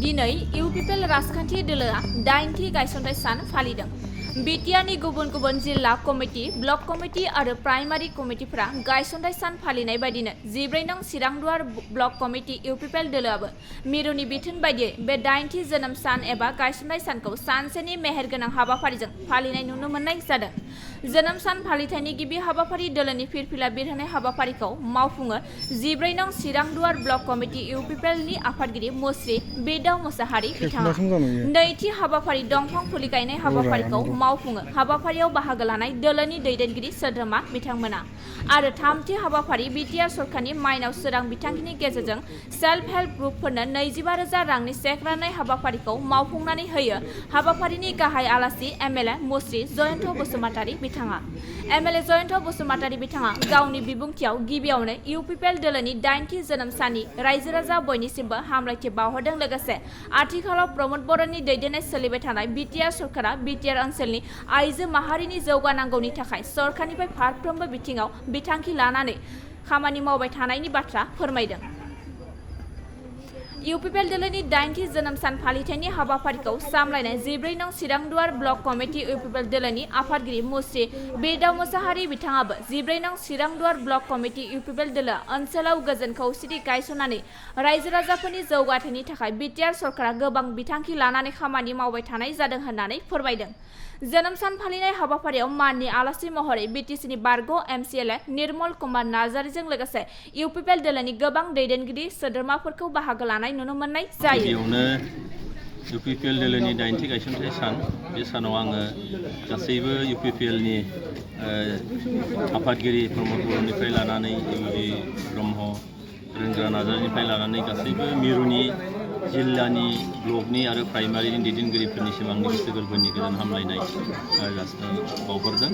दिनै इउपिपिएल राजखान्थि दोलोआ 8थि गायसनथाय सान फालिदों। बिटिआरनि गुबुन गुबुन जिल्ला कमिटि, ब्लक कमिटि आरो प्राइमारि कमिटिफोरा गायसनथाय सान फालिनाय बायदिनो 14 नं चिरांदुवार ब्लक कमिटि इउपिपिएल दोलोआबो मिरुनि बिथोन बायदियै बे 8थि जोनोम सान एबा गायसनथाय सानखौ सानसेनि मेहेरगोनां हाबाफारिजों फालिनाय नुनो मोननाय जादों। जोनोम सान फालिथायनि गिबि हाबाफारि दोलोनि फिरफिला बिरहोनाय हाबाफारिखौ मावफुङो 14 नं चिरांदुवार ब्लक कमिटि इउपिपिएलनि आफादगिरि मुस्रि बेदाव मोसाहारि बिथाङा। नैथि हाबाफारि दंफां फुलि गायनाय हाबाफारिखौ मावफुङो हाबाफारियाव बाहागो लानाय दोलोनि दैदेनगिरि सोद्रोमा बिथांमोना। आरो थामथि हाबाफारि बिटिआर सरकारनि माइनाव सोरां बिथांखिनि गेजेरजों सेल्फ हेल्प ग्रुपफोरनो 25,000 रांनि चेक राननाय हाबाफारिखौ मावफुंनानै होयो हाबाफारिनि गाहाय आलासि MCLA मुस्रि जयन्त बसुमतारी बिथाङा। MCLA जयन्त बसुमतारी बिथाङा गावनि बिबुंथियाव गिबियावनो इउपिपिएल दोलोनि 8थि जोनोम साननि रायजो राजा बयनिसिमबो हामलायथि बावहरदों। लोगोसे आथिखालाव प्रमद बर'ननि दैदेननाय सोलिबाय थानाय बिटिआर सरकारा बिटिआर ओनसोलनि आइजो माहारिनि जौगानांगौनि थाखाय सरकारनिफ्राय फारफ्रोमबो बिथिङाव बिथांखि लानानै खामानि मावबाय थानायनि बाथ्रा फोरमायदों। इउपिपिएल दोलोनि 8थि जोनोम सान फालिथायनि हाबाफारिखौ सामलायनाय 14 नं चिरांदुवार ब्लक कमिटि इउपिपिएल दोलोनि आफादगिरि मुस्रि बेदाव मोसाहारि बिथाङाबो 14 नं चिरांदुवार ब्लक कमिटि इउपिपिएल दोलोआ ओनसोलाव गोजोन खौसेथि गायसननानै रायजो राजाफोरनि जौगाथायनि थाखाय बिटिआर सरकारा गोबां बिथांखि लानानै खामानि मावबाय थानाय जादों होननानै फोरमायदों। जोनोम सान फालिनाय हाबाफारियाव माननि आलासि महरै बिटिसिनि बारग' MCLA निर्मल कुमार नार्जारिजों लोगोसे इउपिपिएल दोलोनि गोबां दैदेनगिरि सोद्रोमाफोरखौ बाहागो लानाय नुनो मोननाय जायो। गिबियावनो इउपिपिएल दोलोनि 8थि गायसनथाय सान बे सानाव आङो गासैबो इउपिपिएलनि आफादगिरि प्रमद बर'निफ्राय लानानै इउबि ब्रह्म रोंग्रा नार्जारिनिफ्राय लानानै गासैबो मिरुनि जिल्लानि ब्लकनि आरो प्राइमारिनि दैदेनगिरिफोरनिसिम आंनि गोसो गोरबोनि गोजोन हामलायनाय बावहरदों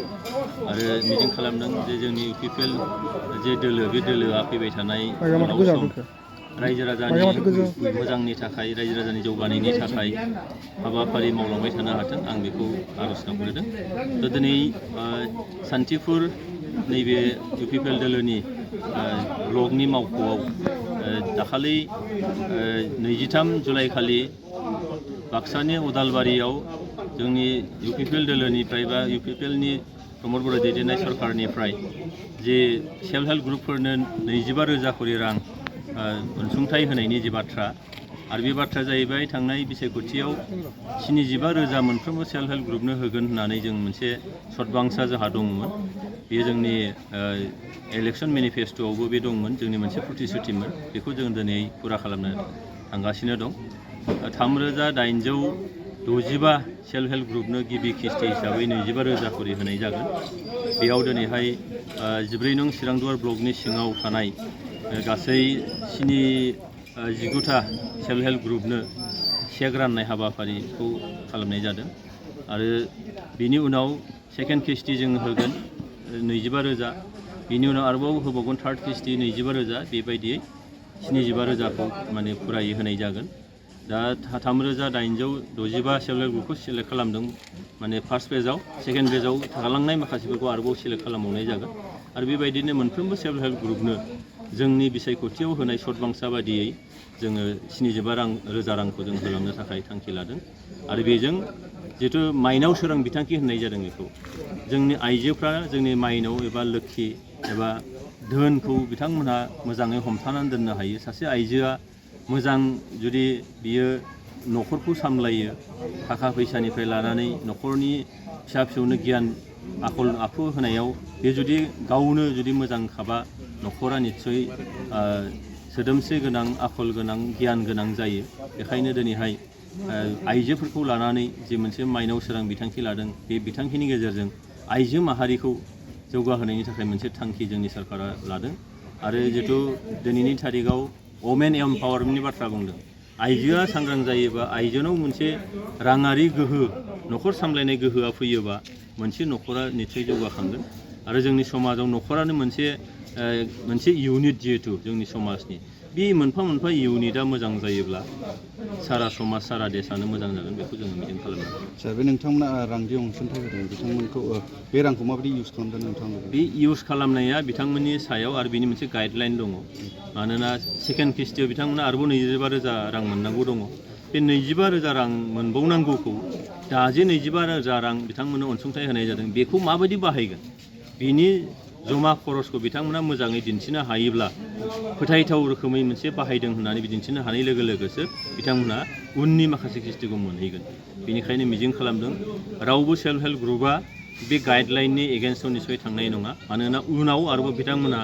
आरो मिजिं खालामदों जे जोंनि इउपिपिएल जे दोलो बे दोलोआ फैबाय थानाय गोलाव सम रायजो राजानि मोजांनि थाखाय रायजो राजानि जौगानायनि थाखाय हाबाफारि मावलांबाय थानो हाथों आं बेखौ आर'ज गाबग्रोदों। दा दिनै सान्थिफुर नैबे इउपिपिएल दोलोनि ब्लकनि मावख'आव दाखालि 23 जुलाइ खालि बाक्सानि उदालबारियाव जोंनि इउपिपिएल दोलोनिफ्राय बा इउपिपिएलनि प्रमद बर' दैदेननाय सरकारनिफ्राय जे सेल्फ हेल्प ग्रुपफोरनो 25,000 करि रां अनसुंथाइ होनायनि जे बाथ्रा आरो बे बाथ्राया जाहैबाय थांनाय बिसायख'थियाव 75,000 मोनफ्रोमबो सेल्फ हेल्प ग्रुपनो होगोन होननानै जों मोनसे सदबांसा जोंहा दंमोन। बेयो जोंनि इलेक्सन मेनिफेस्ट'आवबो बे दंमोन जोंनि मोनसे प्रतिश्रुतिमोन बेखौ जों दिनै फुरा खालामनो थांगासिनो दं। 3,865 सेल्फ हेल्प ग्रुपनो गिबि किस्ति हिसाबै 25,000 करि होनाय जागोन। बेयाव दिनैहाय 14 नं चिरांदुवार ब्लकनि सिङाव थानाय गासै 19टा सेल्फ हेल्प ग्रुपनो चेक राननाय हाबाफारिखौ खालामनाय जादों आरो बिनि उनाव सेकेन्ड किस्ति जों होगोन 25,000 बिनि उनाव आरोबाव होबावगोन थार्ड किस्ति 25,000 बेबायदियै 75,000खौ माने फुरायै होनाय जागोन। दा 3,865 सेल्फ हेल्प ग्रुपखौ सेलेक्ट खालामदों माने फार्स्ट फेजआव सेकेन्ड फेजआव थालांनाय माखासेफोरखौ आरोबाव सेलेक्ट खालामबावनाय जागोन आरो बेबायदिनो मोनफ्रोमबो सेल्फ हेल्प ग्रुपनो जोंनि बिसायख'थियाव होनाय सदबांसा बादियै जोङो 75,000 रांखौ जों होलांनो थाखाय थांखि लादों आरो बेजों जिहेथु माइनाव सोरां बिथांखि होननाय जादों बेखौ जोंनि आइजोफ्रा जोंनि माइनाव एबा लोक्षि एबा धोनखौ बिथांमोनहा मोजाङै हमथानानै दोननो हायो। सासे आइजोआ मोजां जुदि बियो न'खरखौ सामलायो थाखा फैसानिफ्राय लानानै न'खरनि फिसा फिसौनो गियान आखल आखु होनायाव बे जुदि गावनो जुदि मोजांखाबा न'खरा निस्सय सोदोमस्रि गोनां आखल गोनां गियान गोनां जायो। बेखायनो दिनैहाय आइजोफोरखौ लानानै जे मोनसे माइनाव सोरां बिथांखि लादों बे बिथांखिनि गेजेरजों आइजो माहारिखौ जौगाहोनायनि थाखाय मोनसे थांखि जोंनि सरकारा लादों आरो जिहेतु दिनैनि थारिखआव वमेन एम्पावारमेन्टनि बाथ्रा बुंदों आइजोआ सांग्रां जायोबा आइजोनाव मोनसे राङारि गोहो न'खर सामलायनाय गोहोआ फैयोबा मोनसे न'खरा निस्सय जौगाखांगोन आरो जोंनि समाजाव न'खरानो मोनसे इउनिट जिहेतु जोंनि समाजनि बे मोनफा मोनफा इउनिटआ मोजां जायोब्ला सारा समाज सारा देशानो मोजां जागोन बेखौ जोङो मिजिं खालामो। सार बे नोंथांमोना रांनि अनसुंथाइ होदों बिथांमोनखौ बे रांखौ माबायदि इउज खालामदों नोंथांमोन? बे इउज खालामनाया बिथांमोननि सायाव आरो बिनि मोनसे गाइडलाइन दङ मानोना सेकेन्ड किस्तियाव बिथांमोना आरोबाव 25,000 रां मोननांगौ दङ बे 25,000 रां मोनबावनांगौखौ दा जे 25,000 रां बिथांमोननो अनसुंथाइ होनाय जादों बेखौ माबायदि बाहायगोन बिनि जमा खरसखौ बिथांमोना मोजाङै दिन्थिनो हायोब्ला फोथायथाव रोखोमै मोनसे बाहायदों होननानै दिन्थिनो हानाय लोगो लोगोसो बिथांमोना उननि माखासे किस्तिखौ मोनहैगोन। बेनिखायनो मिजिं खालामदों रावबो सेल्फ हेल्प ग्रुपआ बे गाइडलाइननि एगेन्स्टआव निस्सय थांनाय नङा। मानोना उनाव आरोबाव बिथांमोना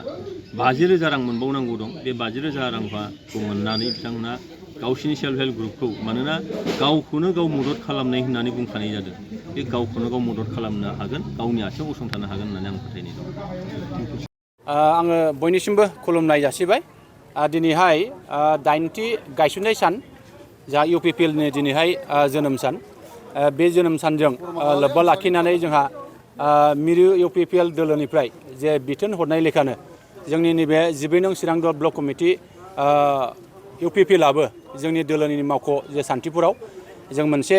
50,000 रां मोनबावनांगौ दं। बे 50,000 रांखौ मोननानै बिथांमोना गावसिनि सेल्फ हेल्प ग्रुपखौ मानोना गावखौनो गाव मदद खालामनाय होननानै बुंखानाय जादों। बे गावखौनो गाव मदद खालामनो हागोन, गावनि आथिङाव गसंथानो हागोन होननानै आं फोथायनाय दं। आङो बयनिसिमबो खुलुमनाय जासिबाय। दिनैहाय 8थि गायसननाय सान जा UPPLनि दिनैहाय जोनोम सान। बे जोनोम सानजों लोब्बा लाखिनानै जोंहा मिरु UPPL दोलोनिफ्राय जे बिथोन हरनाय लेखानो जोंनि नैबे 12 नं चिरां ब्लक कमिटि UPPLआबो जोंनि दोलोनि मावख' जे सान्थिपुराव जों मोनसे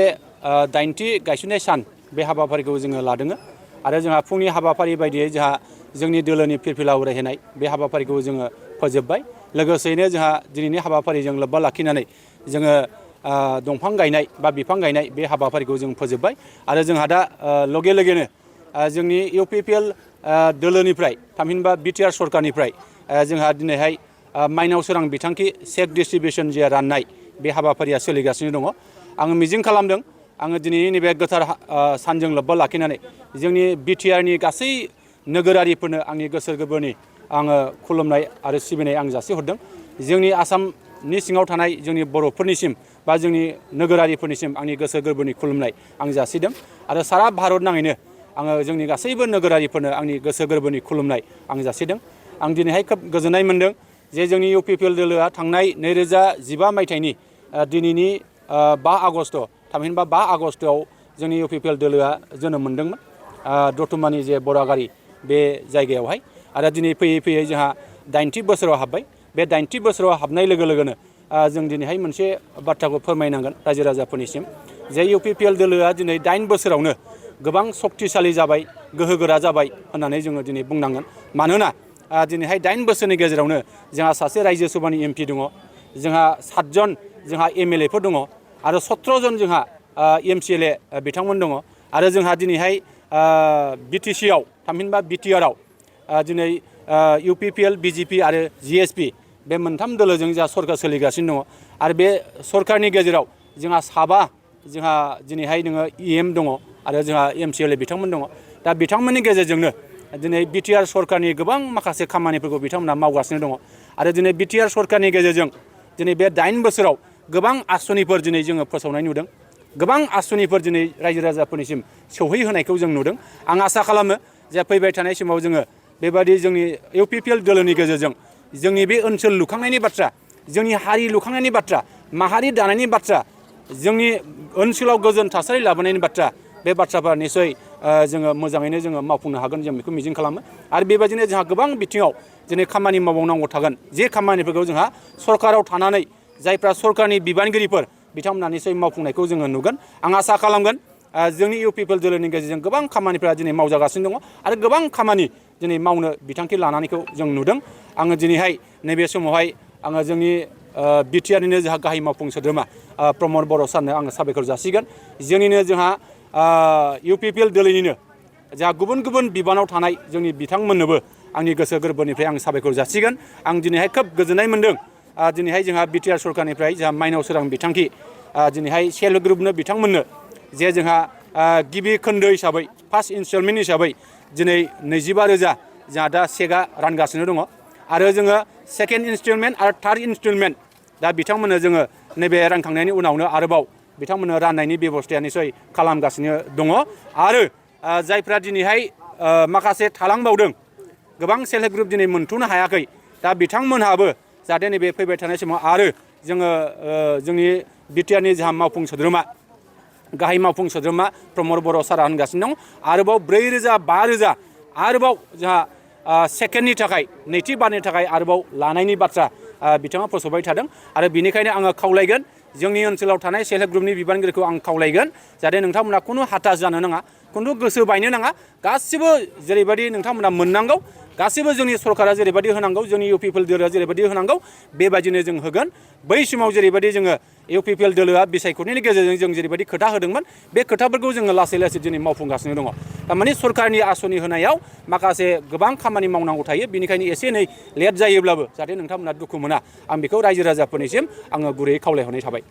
8थि गायसननाय सान बे हाबाफारिखौ जोङो लादों। आरो जोंहा फुंनि हाबाफारि बायदियै जोंहा जोंनि दोलोनि फिरफिला उरायहोनाय बे हाबाफारिखौ जोङो फोजोबबाय। लोगोसेयैनो जोंहा दिनैनि हाबाफारिजों लोब्बा लाखिनानै जोङो दंफां गायनाय बा बिफां गायनाय बे हाबाफारिखौ जों फोजोबबाय। आरो जोंहा दा लगे लगेनो जोंनि UPPL दोलोनिफ्राय थामहिनबा BTR सरकारनिफ्राय जोंहा दिनैहाय माइनाव सोरां बिथांखि चेक डिस्ट्रिबिउसन जे राननाय बे हाबाफारिया सोलिगासिनो दङ। आङो मिजिं खालामदों आङो दिनैनि नैबे गोथार सानजों लोब्बा लाखिनानै जोंनि BTRनि गासै नोगोरारिफोरनो आंनि गोसो गोरबोनि आङो खुलुमनाय आरो सिबिनाय आं जासिहरदों। जोंनि आसामनि सिङाव थानाय जोंनि बर'फोरनिसिम बा जोंनि नोगोरारिफोरनिसिम आंनि गोसो गोरबोनि खुलुमनाय आं जासिदों। आरो सारा भारत नाङैनो आङो जोंनि गासैबो नोगोरारिफोरनो आंनि गोसो गोरबोनि खुलुमनाय आं जासिदों। आं दिनैहाय खोब गोजोननाय मोनदों जे जोंनि UPPL दोलोआ थांनाय 2015 मायथाइनि दिनैनि 5 आगस्ट थामहिनबा 5 आगस्टआव जोंनि UPPL दोलोआ जोनोम मोनदोंमोन दतमानि जे बरागारि बे जायगायावहाय। आरो दिनै फैयै फैयै जोंहा 8थि बोसोराव हाबबाय। बे 8थि बोसोराव हाबनाय लोगो लोगोनो जों दिनैहाय मोनसे बाथ्राखौ फोरमायनांगोन रायजो राजाफोरनिसिम जे UPPL दोलोआ दिनै 8 बोसोरावनो गोबां सक्तिशालि जाबाय, गोहोगोरा जाबाय होननानै जोङो दिनै बुंनांगोन। मानोना दिनैहाय 8 बोसोरनि गेजेरावनो जोंहा सासे रायजो सभानि MP दङ, जोंहा 7 जन जोंहा MLA फोर दङ आरो 17 जन जोंहा MCLA बिथांमोन दङ। आरो जोंहा दिनैहाय BTC आव थामहिनबा BTRआव दिनै UPPL, BJP आरो GSP बे मोनथाम दोलोजों जोंहा सरकार सोलिगासिनो दङ। आरो बे सरकारनि गेजेराव जोंहा 7 जोंहा दिनैहाय नोङो EM दङ आरो जोंहा MCLA बिथांमोन दङ। दा बिथांमोननि गेजेरजोंनो दिनै BTR सरकारनि गोबां माखासे खामानिफोरखौ बिथांमोना मावगासिनो दङ। आरो दिनै BTR सरकारनि गेजेरजों दिनै बे 8 बोसोराव गोबां आसनिफोर दिनै जोङो फोसावनाय नुदों। गोबां आसनिफोर दिनै रायजो राजाफोरनिसिम सौहैहोनायखौ जों नुदों। आं आसा खालामो जे फैबाय थानाय समाव जोङो बेबादि जोंनि UPPL दोलोनि गेजेरजों जोंनि बे ओनसोल लुखांनायनि बाथ्रा, जोंनि हारि लुखांनायनि बाथ्रा, माहारि दानायनि बाथ्रा, जोंनि ओनसोलाव गोजोन थासारि लाबोनायनि बाथ्रा, बे बाथ्राफोरा निसय जोङो मोजाङैनो जोङो मावफुंनो हागोन जों बेखौ मिजिं खालामो। आरो बेबायदिनो जोंहा गोबां बिथिङाव दिनै खामानि मावबावनांगौ थागोन। जे खामानिफोरखौ जोंहा सरकाराव थानानै जायफ्रा सरकारनि बिबानगिरिफोर बिथांमोना निसय मावफुंनायखौ जोङो नुगोन। आं आसा खालामगोन जोंनि UPPL दोलोनि गेजेरजों गोबां खामानिफोरा दिनै मावजागासिनो दङ आरो गोबां खामानि दिनै मावनो बिथांखि लानायखौ जों नुदों। आङो दिनैहाय नैबे समावहाय आङो जोंनि BTRनिनो जोंहा गाहाय मावफुं सोद्रोमा प्रमद बर' सारनो आङो साबायखर जासिगोन। जोंनिनो जोंहा UPPL दोलोनिनो जा गुबुन गुबुन बिबानाव थानाय जोंनि बिथांमोननोबो आंनि गोसो गोरबोनिफ्राय आं साबायखर जासिगोन। आं दिनैहाय खोब गोजोननाय मोनदों दिनैहाय जोंहा BTR सरकारनिफ्राय जोंहा माइनाव सोरां बिथांखि दिनैहाय सेल्फ हेल्प ग्रुपनो बिथांमोननो जे जोंहा गिबि खोन्दो हिसाबै फार्स्ट इनस्टलमेन्ट हिसाबै दिनै 25,000 जोंहा दा चेकआ रानगासिनो दङ। आरो जोङो सेकेन्ड इनस्टलमेन्ट आरो थार्ड इनस्टलमेन्ट दा बिथांमोननो जोङो नैबे रानखांनायनि उनावनो आरोबाव बिथांमोननो राननायनि बेब'स्थाया निसय खालामगासिनो दङ। आरो जायफ्रा दिनैहाय माखासे थालांबावदों, गोबां सेल्फ हेल्प ग्रुप दिनै मोनथ'नो हायाखै, दा बिथांमोनहाबो जाहाथे नैबे फैबाय थानाय समाव आरो जोङो जोंनि BTRनि जोंहा मावफुं सोद्रोमा गाहाय मावफुं सोद्रोमा प्रमद बर' सारा होनगासिनो दं आरोबाव 4,000 5,000 आरोबाव जोंहा सेकेन्डनि थाखाय नैथि बारनि थाखाय आरोबाव लानायनि बाथ्रा बिथाङा फोसावबाय थादों। आरो बिनिखायनो आङो खावलायगोन जोंनि ओनसोलाव थानाय सेल्फ हेल्प ग्रुपनि बिबानगिरिखौ आं खावलायगोन जाहाथे नोंथांमोना खुनु हाथास जानो नाङा, खुनु गोसो बायनो नाङा गासिबो जेरैबायदि नोंथांमोना मोननांगौ गासिबो जोंनि सरकारा जेरैबायदि होनांगौ जोंनि इउपिपिएल दोलोआ जेरैबायदि होनांगौ बेबायदिनो जों होगोन बै समाव जेरैबायदि जोङो इउपिपिएल दोलोआ बिसायख'थिनि गेजेरजों जों जेरैबायदि खोथा होदोंमोन बे खोथाफोरखौ जोङो लासै लासै दिनै मावफुंगासिनो दङ थारमाने सरकारनि आसनि होनायाव माखासे गोबां खामानि मावनांगौ थायो बेनिखायनो एसे एनै लेट जायोब्लाबो जाहाथे नोंथांमोना दुखु मोना आं बेखौ रायजो राजाफोरनिसिम आङो गुरैयै खावलायहरनाय थाबाय